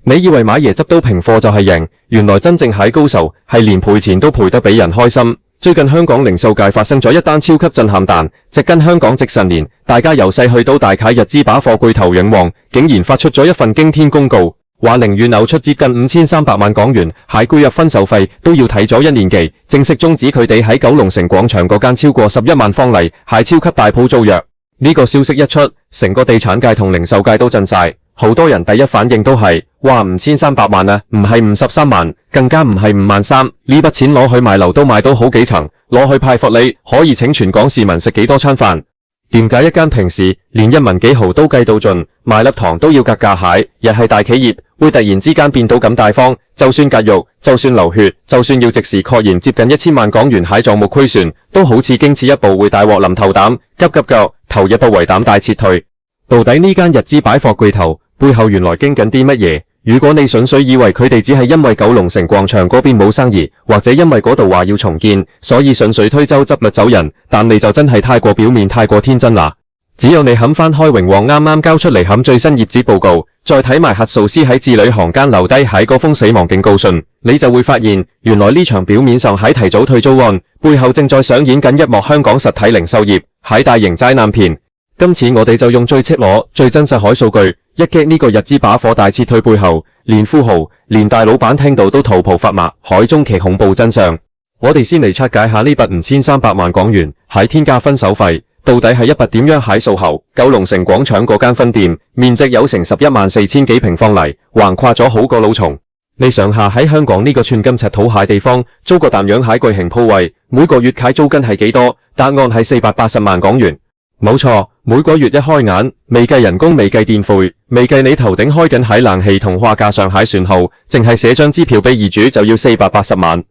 你以為買椰汁都平貨就係贏，原來真正蟹高手係連賠錢都賠得俾人開心。最近香港零售界發生咗一單超級震撼彈，直跟香港值神年，大家由細去到大睇日資把貨巨頭永旺，竟然發出咗一份驚天公告，話寧願嘔出接近5300萬港元蟹居入分手費，都要睇咗1年期，正式終止佢哋喺九龍城廣場嗰間超過11萬方例蟹超級大鋪租約。呢個消息一出，成個地產界同零售界都震晒，好多人第一反應都係話5300萬啊，唔係53萬，更加唔係53000，呢筆錢攞去賣樓都買到好幾層，攞去派福利可以請全港市民食幾多餐飯。點解一間平時連1文幾毫都計到盡，賣粒糖都要格價蟹，又係大企業，會突然之間變到咁大方？就算割肉，就算流血，就算要即時確認接近1000萬港元蟹賬目虧損，都好似經此一步會大鑊臨頭膽，急急腳頭一步為膽大撤退。到底呢間日資擺貨巨頭背後原來經緊啲乜嘢？如果你純粹以為佢哋只係因為九龍城廣場嗰邊冇生意，或者因為嗰度話要重建，所以順水推舟執律走人，但你就真係太過表面，太過天真啦。只有你肯翻開榮旺啱啱交出嚟冚最新業績報告，再睇埋核數師喺字裏行間留低喺嗰封死亡警告信，你就會發現原來呢場表面上喺提早退租案背後正在上演緊一幕香港實體零售業喺大型災難片。今次我哋就用最赤裸、最真實海數據，一擊呢個日資把貨大撤退背後，連富豪、連大老闆聽到都頭皮發麻，海中奇恐怖真相。我哋先嚟拆解下呢筆5300萬港元蟹天價分手費，到底係一筆點樣蟹數後？九龍城廣場嗰間分店面積有成114000幾平方厘，橫跨咗好個老松。你想下喺香港呢個寸金尺土蟹地方租個淡養蟹巨型鋪位，每個月蟹租金係幾多？答案係480萬港元。冇錯，每個月一開眼，未計人工，未計電費，未計你頭頂開緊蟹冷氣同花架上蟹船號，淨係寫張支票俾業主就要480萬。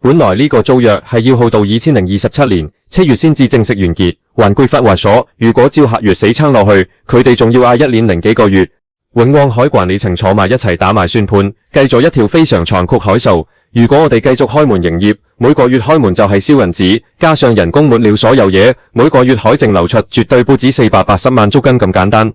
本來呢個租約係要去到2027年7月先至正式完結，還據法話所，如果照客月死撐落去，佢哋仲要嗌1年零幾個月。永旺海管理層坐埋一齊打埋算盤，計咗一條非常殘酷海數。如果我哋繼續開門營業，每個月開門就係燒銀紙，加上人工沒了所有嘢，每個月海淨流出絕對不止480萬租金咁簡單。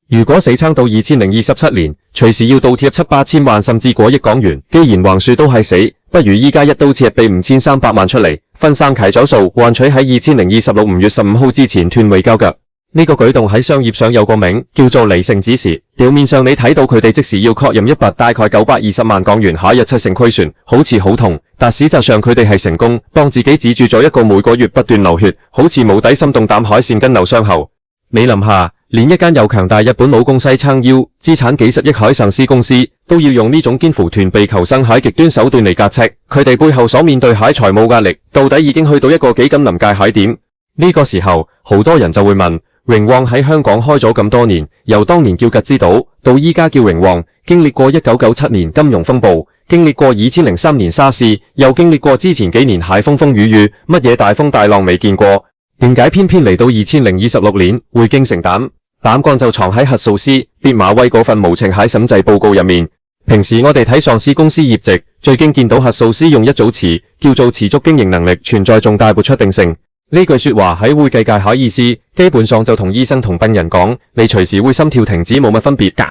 如果死撐到2027年，隨時要倒貼700-8千萬甚至過億港元，既然橫豎都係死，不如依家一刀切俾5300萬出嚟，分三期走數，換取喺2026 5月15號之前斷尾交腳。呢個舉動喺商業上有個名叫做離性指示，表面上你睇到佢哋即時要確認一筆大概920萬港元下日7成虧損，好似好痛，但實際上佢哋係成功幫自己止住咗一個每個月不斷流血，好似無底深洞膽海鮮跟流傷口。你諗下，連一間有強大日本母公司撐腰、資產幾十億海上市公司，都要用呢種肩負斷臂求生蟹極端手段嚟壓斥，佢哋背後所面對蟹財務壓力，到底已經去到一個幾咁臨界蟹點？呢個時候，好多人就會問，榮旺喺香港開咗咁多年，由當年叫吉之島，到依家叫榮旺，經歷過1997年金融風暴，經歷過2003年沙士，又經歷過之前幾年蟹風風雨雨，乜嘢大風大浪未見過？點解偏偏嚟到2026年會驚成膽？膽幹就藏喺核數師畢馬威嗰份無情蟹審計報告入面。平時我哋睇上市公司業績，最驚見到核數師用一組詞叫做持續經營能力存在重大不確定性。呢句說話喺會計界下意思，基本上就同醫生同病人講，你隨時會心跳停止冇乜分別㗎。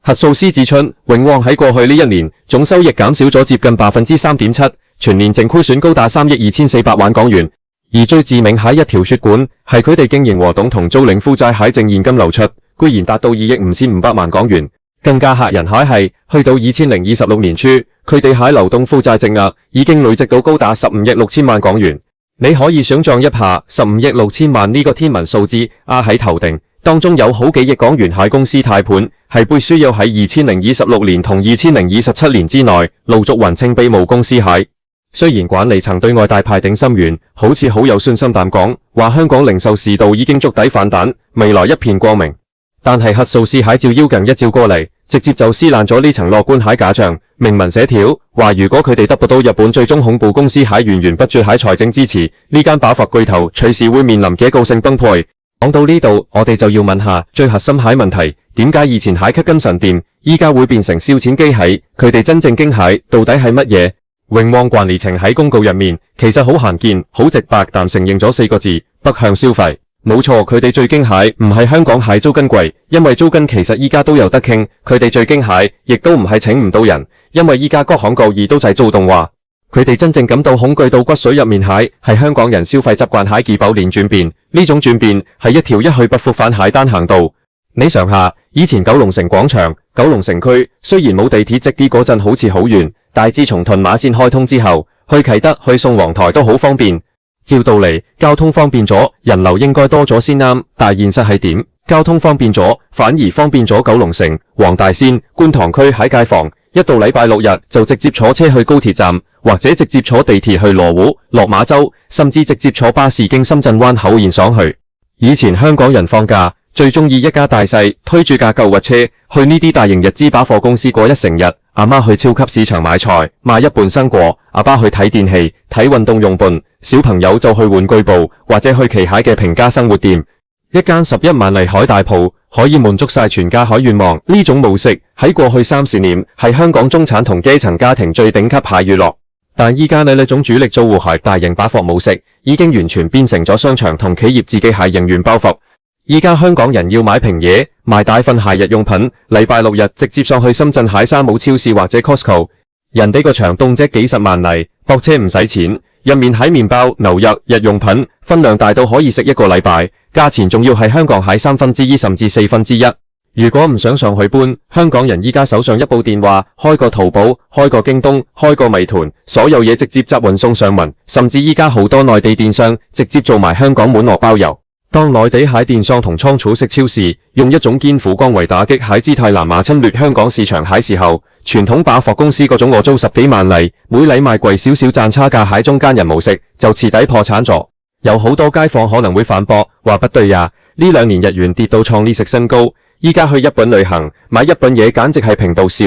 核數師指出，永旺喺過去呢1年總收益減少咗接近 3.7%， 全年淨虧損高達3億2400萬港元。而最致命係一條血管，係佢哋經營活動同租賃負債蟹淨現金流出，居然達到2億5500萬港元。更加嚇人係去到2026年初，佢哋蟹流動負債淨額已經累積到高達15億6千萬港元。你可以想象一下15億6千萬呢個天文數字壓喺頭頂，當中有好幾億港元蟹公司貸盤，係必須要喺2026年同2027年之內陸續還清俾母公司蟹。雖然管理層對外大派定心丸，好似好有信心咁講，話香港零售市道已經觸底反彈，未來一片光明。但係核數師蟹照妖鏡一照過嚟，直接就撕爛咗呢層樂觀蟹假象，明文寫條話如果佢哋得不到日本最終恐怖公司蟹源源不絕蟹財政支持，呢間把貨巨頭隨時會面臨結構性崩潰。講到呢度，我哋就要問下最核心蟹問題，點解以前蟹級金神店依家會變成燒錢機蟹？佢哋真正驚蟹到底係乜嘢？永旺管理層喺公告入面其實好罕見、好直白，但承認咗4個字：北向消費。冇錯，佢哋最驚蟹唔係香港蟹租金貴，因為租金其實依家都有得傾。佢哋最驚蟹亦都唔係請唔到人，因為依家各行各業都在做動畫。佢哋真正感到恐懼到骨髓入面蟹，係香港人消費習慣蟹幾百年轉變。呢種轉變係一條一去不復返蟹單行道。你想下，以前九龍城廣場、九龍城區雖然冇地鐵直啲嗰陣好似好遠，但自從屯馬線開通之後，去啟德、去宋皇臺都好方便。照道理，交通方便咗，人流應該多咗先啱，但現實係點？交通方便咗，反而方便咗九龍城、黃大仙、觀塘區喺街坊，一到禮拜六日就直接坐車去高鐵站，或者直接坐地鐵去羅湖、落馬洲，甚至直接坐巴士經深圳灣口岸上去。以前香港人放假最中意一家大細推住架購物車去呢啲大型日資百貨公司過一成日。阿媽去超級市場買菜，買一半生果；阿爸去睇電器、睇運動用品；小朋友就去玩具部或者去旗蟹嘅平價生活店。一間11萬利海大鋪可以滿足晒全家海願望。呢種模式喺過去30年係香港中產同基層家庭最頂級蟹娛樂。但依家呢種主力租戶蟹大型百貨模式已經完全變成咗商場同企業自己蟹人員包袱。依家香港人要買平嘢、買大份蟹日用品，禮拜六日直接上去深圳蟹山姆超市或者 Costco， 人哋個場動輒幾十萬嚟，駁車唔使錢，入面蟹麵包、牛肉、日用品，分量大到可以食一個禮拜，價錢仲要係香港蟹1/3甚至1/4。如果唔想上去搬，香港人依家手上一部電話，開個淘寶，開個京東，開個美團，所有嘢直接集運送上門，甚至依家好多內地電商直接做埋香港滿額包郵。當內地蟹電商同倉儲式超市用一種堅苦剛為打擊蟹姿態南亞侵略香港市場蟹時候，傳統百貨公司嗰種我租10幾萬嚟，每禮賣貴少少賺差價蟹中間人模式就徹底破產咗。有好多街坊可能會反駁話不對呀，呢2年日元跌到創歷史新高，依家去日本旅行買日本嘢簡直係平到笑。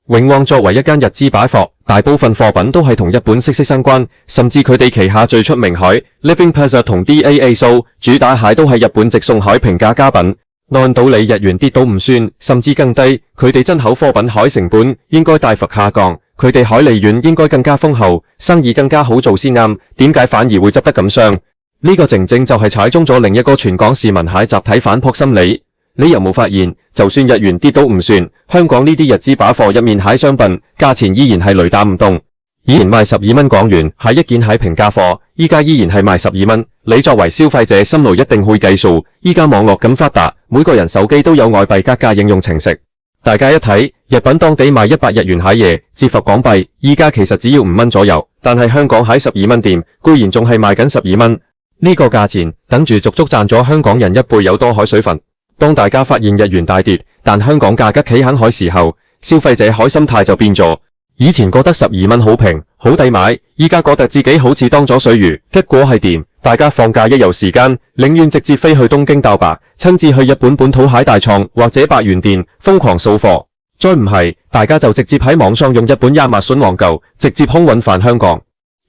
永旺作為一間日資百貨，大部分貨品都係同日本息息相關，甚至佢哋旗下最出名蟹 Living Plaza 同 DAA So 主打蟹都係日本直送海平價家品。按道理日元跌到唔算，甚至更低，佢哋進口貨品海成本應該大幅下降，佢哋海利潤應該更加豐厚，生意更加好做先啱，點解反而會執得咁傷？呢個正正就係踩中咗另一個全港市民蟹集體反撲心理。你有冇發現，就算日元跌到唔算，香港呢啲日資把貨入面蟹商品價錢依然係雷打唔動。以前賣12蚊港元係一件蟹平價貨，依家依然係賣12蚊。你作為消費者心內一定會計數，依家網絡咁發達，每個人手機都有外幣格價應用程式。大家一睇，日本當地賣100日元蟹嘢，折合港幣，依家其實只要5蚊左右，但係香港喺12蚊店，居然仲係賣緊12蚊。呢個價錢等住足足賺咗香港人1倍有多海水分。當大家發現日元大跌，但香港價格企肯海時候，消費者海心態就變咗。以前覺得12蚊好平，好抵買，依家覺得自己好似當咗水魚。結果係點？大家放假一有時間，寧願直接飛去東京大白，親自去日本本土蟹大創或者百元店瘋狂掃貨。再唔係，大家就直接喺網上用日本亞馬遜網購，直接空運返香港。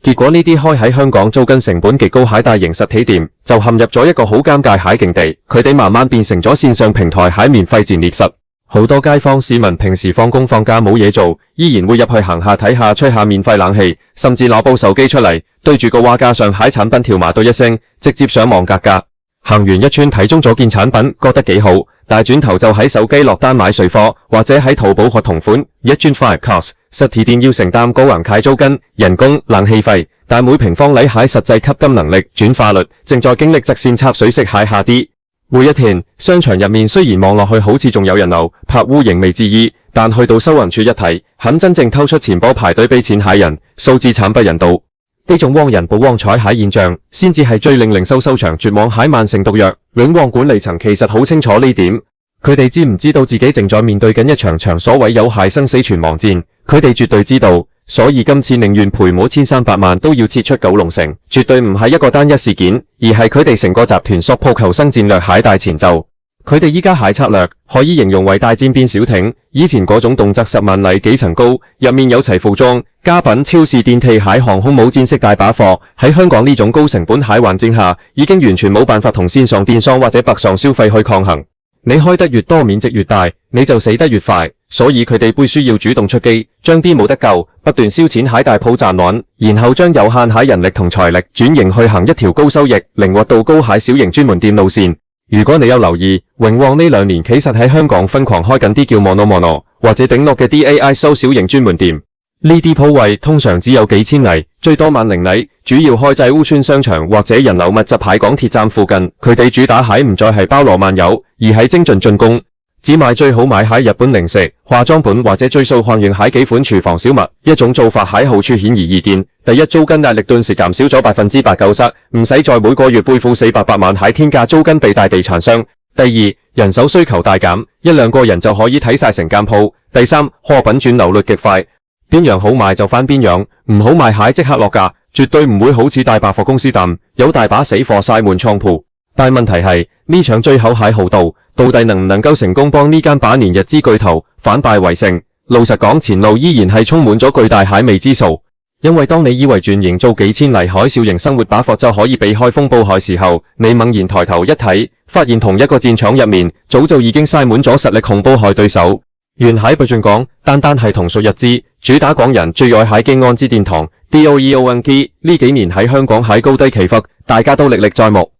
結果呢啲開喺香港租金成本極高蟹大型實體店，就陷入咗一個好尷尬蟹境地。佢哋慢慢變成咗線上平台蟹免費戰劣勢。好多街坊市民平時放工放假冇嘢做，依然會入去行下睇下，吹下免費冷氣，甚至攞部手機出嚟，對住個畫架上蟹產品條碼對一聲，直接上網格價。行完一圈睇中咗件產品，覺得幾好，但係轉頭就喺手機落單買水貨，或者喺淘寶學同款，一轉 five cost。實體店要承擔高昂契租金、人工、冷氣費，但每平方米蟹實際吸金能力、轉化率正在經歷直線插水式蟹下跌。每一天，商場入面雖然望落去好似仲有人流，拍烏仍未至於，但去到收銀處一睇，肯真正偷出錢包排隊俾錢蟹人，數字慘不忍睹。呢種汪人報汪彩蟹現象，先至係最令零售收場絕望蟹慢性毒藥。永旺管理層其實好清楚呢點，佢哋知唔知道自己正在面對緊一場所謂有蟹生死存亡戰？佢哋絕對知道，所以今次寧願賠冇1300萬都要撤出九龍城，絕對唔係一個單一事件，而係佢哋成個集團索鋪求生戰略蟹大前奏。佢哋依家蟹策略可以形容為大戰變小艇，以前嗰種動輒10萬里幾層高，入面有齊服裝、家品、超市、電器、蟹、航空母艦式大把貨，喺香港呢種高成本蟹環境下，已經完全冇辦法同線上電商或者北上消費去抗衡。你開得越多，面積越大，你就死得越快。所以佢哋必須要主動出擊，將啲冇得救，不斷燒錢蟹大鋪賺穩，然後將有限蟹人力同財力轉型去行一條高收益、靈活度高蟹小型專門店路線。如果你有留意，榮旺呢2年其實喺香港瘋狂開緊啲叫 Mono 或者頂落嘅 DAI 收小型專門店。呢啲鋪位通常只有幾千里，最多萬零里，主要開喺烏村商場或者人流密集喺港鐵站附近。佢哋主打蟹唔再係包羅萬有，而係精進進攻，只賣最好買蟹日本零食、化妝品或者追溯漢源蟹幾款廚房小物。一種做法喺好處顯而易見，第一，租金壓力頓時減少咗8%-90%，唔使再每個月背負400-800萬蟹天價租金俾大地產商。第二，人手需求大減，1-2個人就可以睇晒成間鋪。第三，貨品轉流率極快，邊樣好賣就翻邊樣，唔好賣蟹即刻落價，絕對唔會好似大百貨公司咁有大把死貨晒滿倉鋪。但問題係呢場追口蟹豪盜到底能唔能夠成功幫呢間把年日資巨頭反敗為勝？老實講，前路依然係充滿咗巨大蟹未知數。因為當你以為轉型做幾千里海小型生活把貨就可以避開風暴海時候，你猛然抬頭一睇，發現同一個戰場入面早就已經塞滿咗實力恐怖海對手。原蟹不盡講，單係同屬日資，主打港人最愛蟹嘅安之殿堂 DOEONKI 呢幾年喺香港蟹高低起伏，大家都歷歷在目。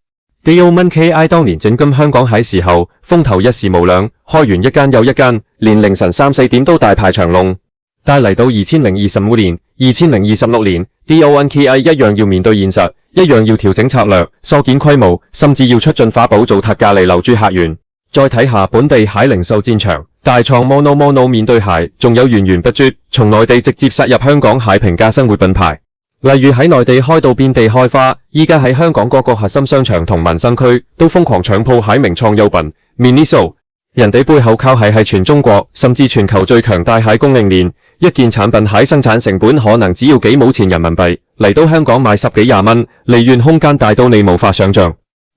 DOEONKI 當年進軍香港蟹時候，風頭一時無兩，開完一間又一間，連凌晨3-4點都大排長龍。但嚟到2025年、2026年 ，DOEONKI 一樣要面對現實，一樣要調整策略、縮減規模，甚至要出進化寶做特價嚟留住客源。再睇下本地蟹零售戰場，大創 Mono 面對蟹，仲有源源不絕從內地直接殺入香港蟹平價生活品牌，例如喺內地開到遍地開花，依家喺香港各個核心商場同民生區都瘋狂搶鋪蟹名創優品 Miniso， 人哋背後靠係全中國甚至全球最強大蟹供應鏈。一件產品蟹生產成本可能只要幾毛錢人民幣，嚟到香港賣10幾20蚊，利潤空間大到你無法想象。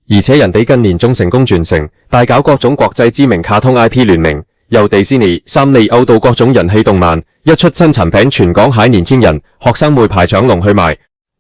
而且人哋近年仲成功轉型，大搞各種國際知名卡通 IP 聯名，由迪士尼、三麗鷗到各種人氣動漫，一出新產品全港蟹年輕人、學生會排長龍去買。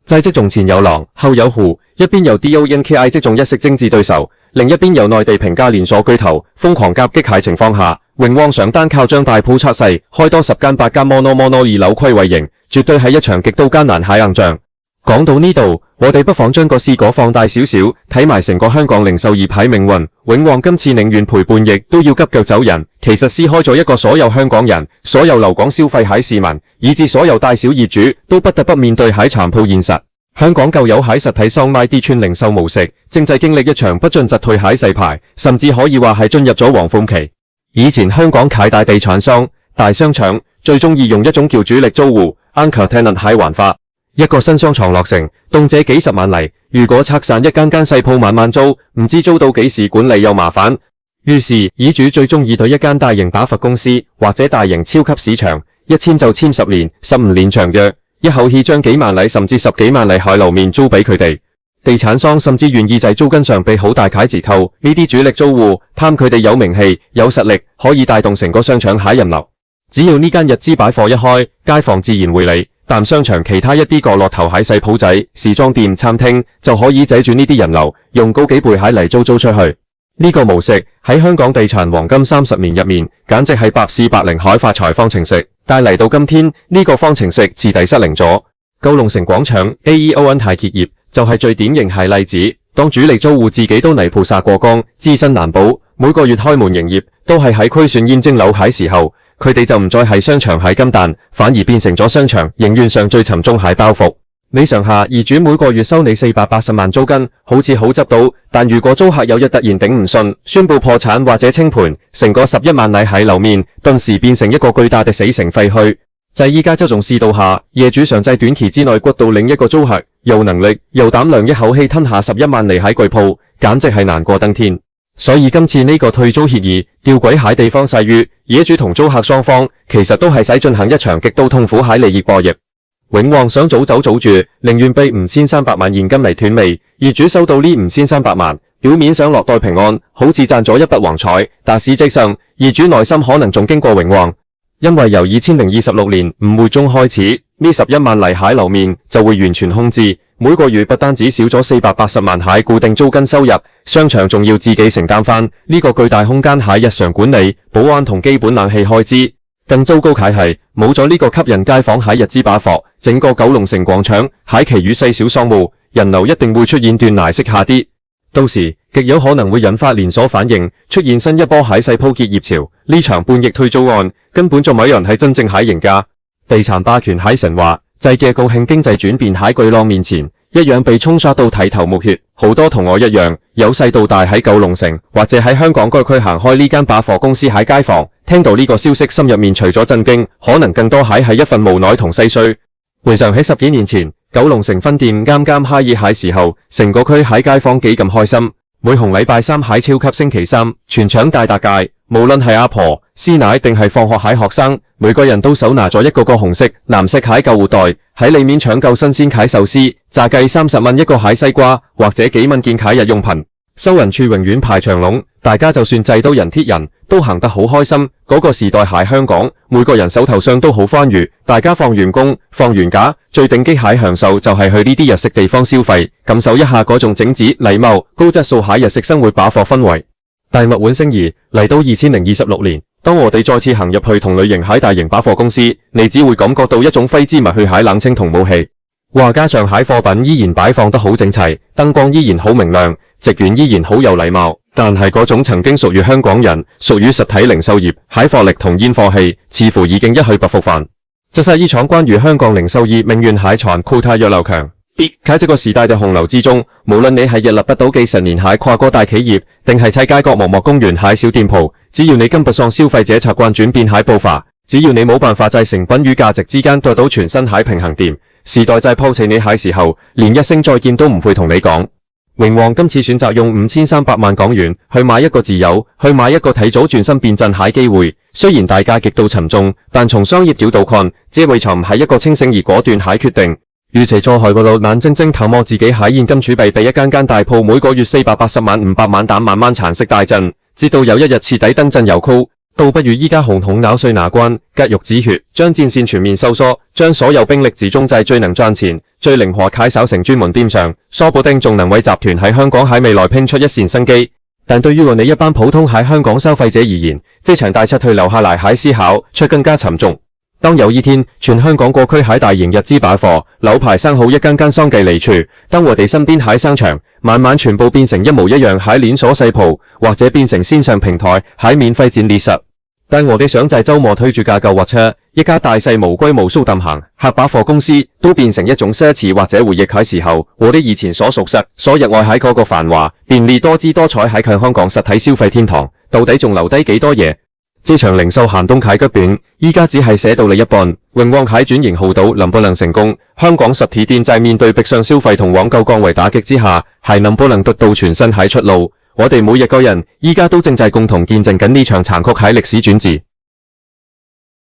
製即仲前有狼，後有虎，一邊由 DOEONKI 即中一式精緻對手，另一邊由內地平價連鎖巨頭瘋狂夾擊蟹情況下，榮旺想單靠將大鋪拆細，開多10間8間 Mono 2樓窺為營，絕對係一場極度艱難蟹硬仗。講到呢度，我哋不妨將個視角放大少少，睇埋成個香港零售業牌命運。榮旺今次寧願賠半億都要急腳走人，其實撕開咗一個所有香港人、所有留港消費蟹市民，以至所有大小業主都不得不面對蟹殘鋪現實。香港舊有蟹實體商賣啲串零售模式，正在經歷一場不進則退蟹洗牌，甚至可以話係進入咗黃蜂期。以前香港蟹大地產商、大商場最中意用一種叫主力租戶 Anchor Tenant 蟹還法。一個新商場落成，動輒幾十萬嚟，如果拆散一間間細鋪慢慢租，唔知租到幾時，管理又麻煩。於是業主最中意對一間大型把佛公司或者大型超級市場，一簽就簽10年、15年長約，一口氣將幾萬里甚至10幾萬里蟹樓面租俾佢哋。地產商甚至願意在租金上俾好大楷折扣。呢啲主力租戶貪佢哋有名氣、有實力，可以帶動成個商場蟹人流。只要呢間日資擺貨一開，街坊自然會嚟。但商場其他一啲角落頭蟹細鋪仔、時裝店、餐廳就可以擠住呢啲人流，用高幾倍蟹嚟租出去。呢個模式喺香港地產黃金30年入面，簡直係百靈蟹發財方程式。但嚟到今天，呢個方程式徹底失靈咗。九龍城廣場 AEON 蟹結業就係最典型係例子。當主力租戶自己都泥菩薩過江，自身難保，每個月開門營業都係喺虧損現蒸餾蟹時候，佢哋就唔再係商場蟹金蛋，反而變成咗商場營運上最沉重蟹包袱。你上下業主每個月收你480萬租金，好似好執到，但如果租客有日突然頂唔順，宣布破產或者清盤，成個11萬里蟹樓面頓時變成一個巨大的死城廢墟。就依家這種市道下，業主想在短期之內掘到另一個租客，有能力有膽量一口氣吞下11萬里蟹巨鋪，簡直係難過登天。所以今次呢個退租協議吊詭蟹地方細於業主同租客雙方，其實都係使進行一場極度痛苦蟹利益博弈。榮旺想早走早住，寧願俾5300萬現金嚟斷尾，業主收到呢5300萬，表面上落袋平安，好似賺咗一筆橫財，但實際上業主內心可能仲經過榮旺。因為由2026年5月中開始，呢11萬里蟹樓面就會完全空置，每個月不單止少咗480萬蟹固定租金收入，商場仲要自己承擔返呢個巨大空間蟹日常管理、保安同基本冷氣開支。更糟糕嘅係，冇咗呢個吸引街坊喺日資把貨，整個九龍城廣場喺其餘細小商戶，人流一定會出現斷崖式下跌。到時極有可能會引發連鎖反應，出現新一波喺世鋪結業潮。呢場半逆退租案根本就冇人係真正喺贏家，地產霸權喺神話製嘅高興經濟轉變喺巨浪面前，一樣被沖刷到體頭目血。好多同我一樣，由細到大喺九龍城或者喺香港該區行開呢間把貨公司喺街坊，聽到呢個消息心入面除咗震驚，可能更多係一份無奈同唏噓。回想起10幾年前，九龍城分店啱啱開業喺時候，成個區喺街坊幾咁開心。每逢禮拜三喺超級星期三，全場大搭界，無論係阿婆、師奶定係放學喺學生，每個人都手拿咗一個紅色、藍色蟹救護袋，喺裏面搶購新鮮蟹壽司、炸雞30蚊一個蟹西瓜，或者幾蚊件蟹日用品。收銀處永遠排長龍，大家就算制到人貼人，都行得好開心。嗰個時代喺香港，每個人手頭上都好寬裕，大家放完工、放完假，最頂級蟹享受就係去呢啲日式地方消費，感受一下嗰種整潔、禮貌、高質素蟹日式生活把貨氛圍。但物換星移，嚟到2026年，當我哋再次行入去同類型蟹大型把貨公司，你只會感覺到一種揮之勿去蟹冷清同武器。話加上蟹貨品依然擺放得好整齊，燈光依然好明亮，職員依然好有禮貌，但係嗰種曾經屬於香港人、屬於實體零售業蟹貨力同煙貨氣，似乎已經一去不復返。這是一場關於香港零售業命運蟹藏酷態弱流強。喺這個時代嘅洪流之中，無論你係屹立不倒幾十年蟹跨國大企業，定係砌街角默默公園蟹小店鋪，只要你跟不上消費者習慣轉變蟹步伐，只要你冇辦法在成本與價值之間得到全新蟹平衡點，時代在拋棄你蟹時候，連一聲再見都唔會同你講。榮旺今次選擇用5300萬港元去買一個自由，去買一個提早轉身變陣蟹機會。雖然大家極度沉重，但從商業角度看，這未嘗唔係一個清醒而果斷蟹決定。與其坐喺嗰度眼睜睜探望自己蟹現金儲備被一間間大鋪每個月480萬、500萬蛋慢慢蠶食大陣，直到有一日徹底登陣油庫，倒不如依家紅紅咬碎牙關，割肉止血，將戰線全面收縮，將所有兵力集中在最能賺錢、最靈活蟹手城專門店上，說不定仲能為集團喺香港喺未來拼出一線生機。但對於我哋一班普通喺香港消費者而言，這場大撤退留下嚟蟹思考卻更加沉重。當有一天，全香港各區蟹大型日資把貨，扭牌生好一間間相繼離除，當我哋身邊蟹商場慢慢全部變成一模一樣蟹連鎖細鋪，或者變成線上平台蟹免費戰列實，但我哋想在周末推住架救護車，一家大細無拘無束咁行，蟹把貨公司都變成一種奢侈或者回憶嘅時候，我哋以前所熟悉、所熱愛喺嗰個繁華、便利、多姿多彩喺強香港實體消費天堂，到底仲留低幾多嘢？這場零售寒冬蟹急短，依家只係寫到你一半。榮旺蟹轉型號島能不能成功？香港實體店在面對逼上消費同網購降維打擊之下，係能不能得到全新蟹出路？我哋每一個人依家都正在共同見證緊呢場殘酷蟹歷史轉折。